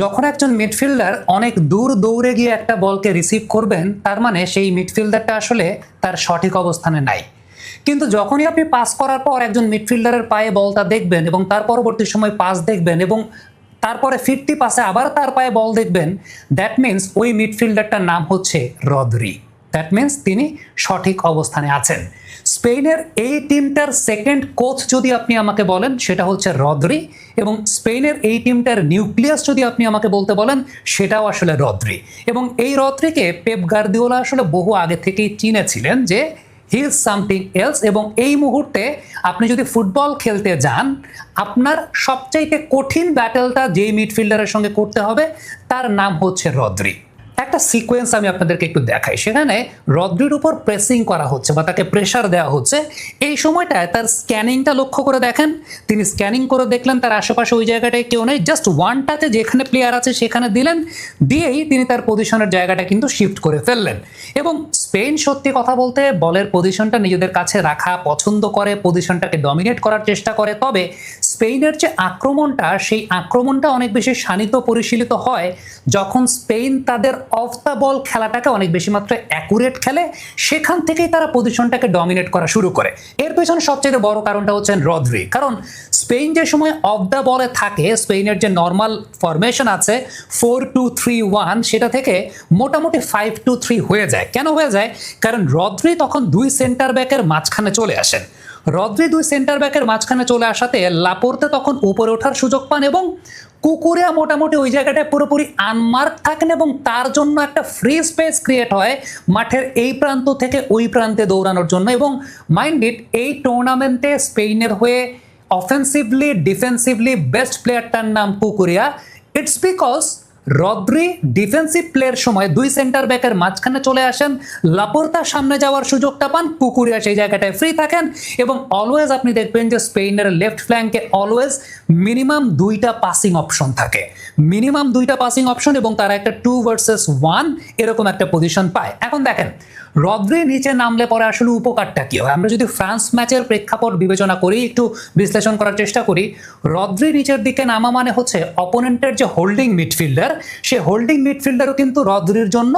যখন একজন মিডফিল্ডার অনেক দূর দৌড়ে গিয়ে একটা বলকে রিসিভ করবেন, তার মানে সেই মিডফিল্ডারটা আসলে তার সঠিক অবস্থানে নাই। কিন্তু যখনই আপনি পাস করার পর একজন মিডফিল্ডারের পায়ে বলটা দেখবেন এবং তার পরবর্তী সময় পাস দেখবেন এবং তারপরে ফিরতি পাসে আবার তার পায়ে বল দেখবেন, দ্যাট মিন্স ওই মিডফিল্ডারটার নাম হচ্ছে রদ্রি। দ্যাট মিন্স তিনি সঠিক অবস্থানে আছেন। স্পেনের এই টিমটার সেকেন্ড কোচ যদি আপনি আমাকে বলেন, সেটা হচ্ছে রদ্রি, এবং স্পেনের এই টিমটার নিউক্লিয়াস যদি আপনি আমাকে বলতে বলেন, সেটাও আসলে রদ্রি। এবং এই রদ্রিকে পেপ গার্দিওলা আসলে বহু আগে থেকেই চিনেছিলেন যে হি ইজ সামথিং এলস। এবং এই মুহূর্তে আপনি যদি ফুটবল খেলতে যান, আপনার সবচাইতে কঠিন ব্যাটেলটা যেই মিডফিল্ডারের সঙ্গে করতে হবে, তার নাম হচ্ছে রদ্রি। একটা সিকোয়েন্স আমি আপনাদেরকে একটু দেখাই। সেখানে রদ্রির উপর প্রেসিং করা হচ্ছে বা তাকে প্রেসার দেওয়া হচ্ছে। এই সময়টায় তার স্ক্যানিংটা লক্ষ্য করে দেখেন। তিনি স্ক্যানিং করে দেখলেন তার আশেপাশে ওই জায়গাটায় কেউ নেই, জাস্ট ওয়ান টাচে যেখানে প্লেয়ার আছে সেখানে দিলেন, দিয়েই তিনি তার পজিশনের জায়গাটা কিন্তু শিফট করে ফেললেন। এবং স্পেন সত্যি কথা বলতে বলের পজিশনটা নিজেদের কাছে রাখা পছন্দ করে, পজিশনটাকে ডমিনেট করার চেষ্টা করে। তবে স্পেনের যে আক্রমণটা, সেই আক্রমণটা অনেক বেশি শানিত পরিশীলিত হয় যখন স্পেন তাদের অফ দ্য বল খেলাটাকে অনেক বেশি মাত্রায় অ্যাকুরেট খেলে। সেখান থেকেই তারা পজিশনটাকে ডমিনেট করা শুরু করে। এর পেছনে সবচেয়ে বড় কারণটা হচ্ছে রদ্রি। কারণ স্পেন যে সময় অফ দ্য বলে থাকে, স্পেনের যে নর্মাল ফরমেশন আছে 4-2-3-1, সেটা থেকে মোটামুটি 5-2-3 হয়ে যায়। কেন হয়ে যায়? কারণ রদ্রি তখন দুই সেন্টার ব্যাকের মাঝখানে চলে আসেন। রদ্রি দুই সেন্টার ব্যাকের মাঝখানে চলে আসাতে লাপোর্তে তখন উপরে ওঠার সুযোগ পান এবং কুকুরিয়া মোটামুটি ওই জায়গাটায় পুরোপুরি আনমার্ক থাকেন এবং তার জন্য একটা ফ্রি স্পেস ক্রিয়েট হয় মাঠের এই প্রান্ত থেকে ওই প্রান্তে দৌড়ানোর জন্য। এবং মাইন্ড ইট, এই টুর্নামেন্টে স্পেনের হয়ে অফেন্সিভলি ডিফেন্সিভলি বেস্ট প্লেয়ারটার নাম Cucurella. It's because Rodri defensive player সময় দুই সেন্টার ব্যাকের মাঝখানে চলে আসেন, লাপোর্তার সামনে যাওয়ার সুযোগটা পান, কুকুরিয়া সেই জায়গাটায় ফ্রি থাকেন। এবং অলওয়েজ আপনি দেখবেন যে স্পেনের লেফট ফ্ল্যাঙ্কে অলওয়েজ মিনিমাম দুইটা পাসিং অপশন থাকে, মিনিমাম দুইটা পাসিং অপশন, এবং তারা একটা 2 ভার্সেস 1 এরকম একটা পজিশন পায়। এখন দেখেন রদ্রি নিচে নামলে পরে আসলে উপকারটা কি হয়? আমরা যদি ফ্রান্স ম্যাচের প্রেক্ষাপট বিবেচনা করি, একটু বিশ্লেষণ করার চেষ্টা করি, রদ্রি নিচের দিকে নামা মানে হচ্ছে অপোনেন্টের যে হোল্ডিং মিডফিল্ডার, সে হোল্ডিং মিডফিল্ডারও কিন্তু রদ্রির জন্য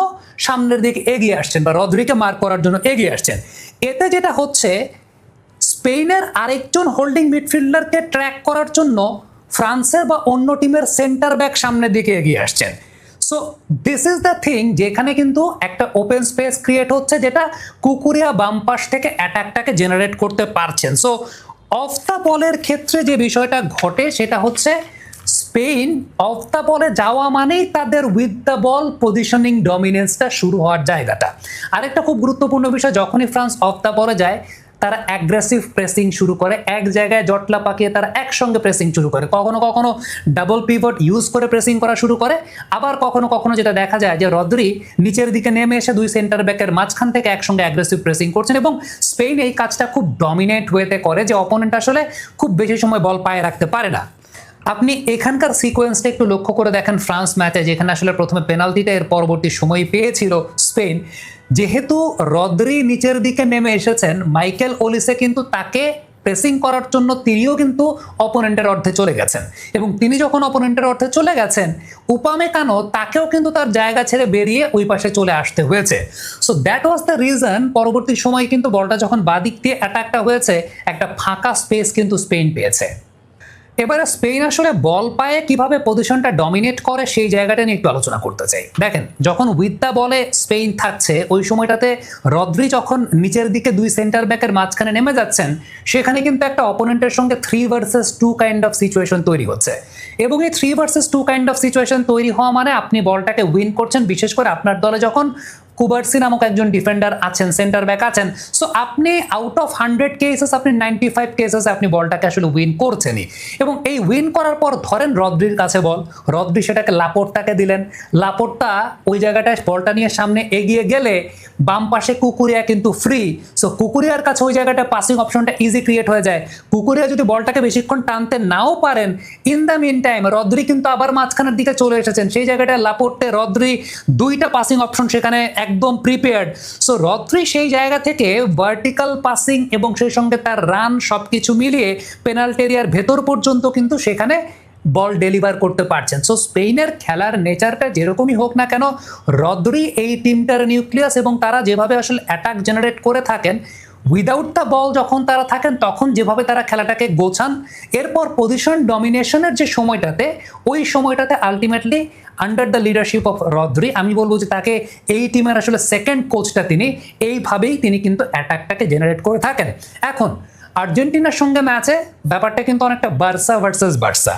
সামনের দিকে এগিয়ে আসছেন বা রদ্রিকে মার্ক করার জন্য এগিয়ে আসছেন। এতে যেটা হচ্ছে, স্পেনের আরেকজন হোল্ডিং মিডফিল্ডারকে ট্র্যাক করার জন্য ফ্রান্সের বা অন্য টিমের সেন্টার ব্যাক সামনের দিকে এগিয়ে আসছেন। So this is the thing, যেখানে কিন্তু একটা ওপেন স্পেস ক্রিয়েট হচ্ছে, যেটা কুকুরিয়া বাম পাশ থেকে অ্যাটাকটাকে জেনারেট করতে পারছেন। সো অফ দ্য বলের ক্ষেত্রে যে বিষয়টা ঘটে, সেটা হচ্ছে স্পেন অফ দ্য বলে যাওয়া মানেই তাদের উইথ দ্য বল পজিশনিং ডমিনেন্সটা শুরু হওয়ার জায়গাটা। আরেকটা খুব গুরুত্বপূর্ণ বিষয়, যখনই ফ্রান্স অফ দ্য বলে যায়, তারা অ্যাগ্রেসিভ প্রেসিং শুরু করে, এক জায়গায় জটলা পাকিয়ে তারা একসঙ্গে প্রেসিং শুরু করে, কখনো কখনো ডাবল পিভট ইউজ করে প্রেসিং করা শুরু করে। আবার কখনো কখনো যেটা দেখা যায় যে রদ্রি নিচের দিকে নেমে এসে দুই সেন্টার ব্যাকের মাঝখান থেকে একসঙ্গে অ্যাগ্রেসিভ প্রেসিং করছেন। এবং স্পেন এই কাজটা খুব ডমিনেট ওয়েতে করে, যে অপোনেন্ট আসলে খুব বেশি সময় বল পায়ে রাখতে পারে না। আপনি এখানকার সিকোয়েন্সটা একটু লক্ষ্য করে দেখেন ফ্রান্স ম্যাচে, যেখানে আসলে প্রথমে পেনাল্টিটা এর পরবর্তী সময় পেয়েছিল স্পেন। যেহেতু রদ্রি নিচের দিকে নেমে এসেছেন, মাইকেল ওলিসে কিন্তু তাকে প্রেসিং করার জন্য তিনিও কিন্তু অপোনেন্টের অর্ধে চলে গেছেন। এবং তিনি যখন অপোনেন্টের অর্ধে চলে গেছেন, উপামেকানো তাকেও কিন্তু তার জায়গা ছেড়ে বেরিয়ে ওই পাশে চলে আসতে হয়েছে। So that was the reason, পরবর্তী সময় কিন্তু বলটা যখন বাদিক দিয়ে অ্যাটাকটা হয়েছে, একটা ফাঁকা স্পেস কিন্তু স্পেন পেয়েছে। এবারে স্পেন আসলে বল পায়ে কিভাবে পজিশনটা ডমিনেট করে, সেই জায়গাটা নিয়ে একটু আলোচনা করতে চাই। দেখেন, যখন উইথ দ্য বলে স্পেন থাকছে, ওই সময়টাতে রদ্রি যখন নিচের দিকে দুই সেন্টার ব্যাকের মাঝখানে নেমে যাচ্ছেন, সেখানে কিন্তু একটা অপোনেন্টের সঙ্গে 3 ভার্সেস 2 কাইন্ড অফ সিচুয়েশন তৈরি হচ্ছে। এবং এই 3 ভার্সেস 2 কাইন্ড অফ সিচুয়েশন তৈরি হওয়া মানে আপনি বলটাকে উইন করছেন, বিশেষ করে আপনার দলে যখন কুবার্সি নামক একজন ডিফেন্ডার আছেন, সেন্টার ব্যাক আছেন। সো আপনি আউট অফ 100 কেসেস, আপনি 95 কেসেস আপনি বলটাকে আসলে উইন করছেনই। এবং এই উইন করার পর ধরেন রদ্রির কাছে বল, রদ্রি সেটাকে লাপোর্তাকে দিলেন, লাপোর্তা ওই জায়গাটায় বলটা নিয়ে সামনে এগিয়ে গেলে বাম পাশে কুকুরিয়া কিন্তু ফ্রি। সো কুকুরিয়ার কাছে ওই জায়গাটায় পাসিং অপশনটা ইজি ক্রিয়েট হয়ে যায়। কুকুরিয়া যদি বলটাকে বেশিক্ষণ টানতে নাও পারেন, in the meantime Rodri কিন্তু আবার মাঝখানের দিকে চলে এসেছেন, সেই জায়গাটায় লাপোর্তে রদ্রি দুইটা পাসিং অপশন সেখানে একদম প্রিপেয়ার্ড। সো রদ্রি সেই জায়গা থেকে ভার্টিক্যাল পাসিং এবং সেই সঙ্গে তার রান সবকিছু মিলিয়ে পেনাল্টি এরিয়ার ভেতর পর্যন্ত কিন্তু সেখানে বল ডেলিভার করতে পারছেন। সো স্পেনের খেলার নেচারটা যেরকমই হোক না কেন, রদ্রি এই টিমটার নিউক্লিয়াস এবং তারা যেভাবে আসলে অ্যাটাক জেনারেট করে থাকেন, উইদাউট দ্য বল যখন তারা থাকেন তখন যেভাবে তারা খেলাটাকে গোছান, এরপর পজিশন ডমিনেশনের যে সময়টাতে, ওই সময়টাতে ultimately under the leadership of Rodri, আমি বলবো যে তাকে এই টিমের আসলে সেকেন্ড কোচটা তিনি, এইভাবেই তিনি কিন্তু অ্যাটাকটাকে জেনারেট করে থাকেন। এখন আর্জেন্টিনার সঙ্গে ম্যাচে ব্যাপারটা কিন্তু অনেকটা বার্সা ভার্সেস বার্সা।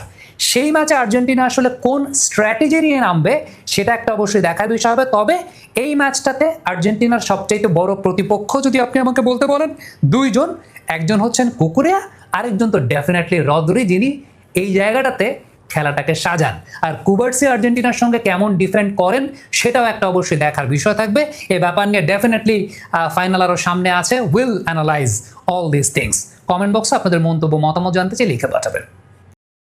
সেই ম্যাচে আর্জেন্টিনা আসলে কোন স্ট্র্যাটেজি নিয়ে নামবে সেটা একটা অবশ্যই দেখার বিষয় হবে। তবে এই ম্যাচটাতে আর্জেন্টিনার সবচাইতে বড় প্রতিপক্ষ যদি আপনি আমাকে বলতে বলেন দুইজন, একজন হচ্ছেন কুকুরেয়া, আরেকজন তো ডেফিনেটলি রদ্রি, যিনি এই জায়গাটাতে খেলাটাকে সাজান। আর কুবার্সি আর্জেন্টিনার সঙ্গে কেমন ডিফেন্ড করেন সেটাও একটা অবশ্যই দেখার বিষয় থাকবে। এই ব্যাপার নিয়ে ডেফিনেটলি ফাইনাল আরও সামনে আছে। Will analyse all this things. Comment বক্সে আপনাদের মন্তব্য মতামত জানতে চাই লিখে পাঠাবেন।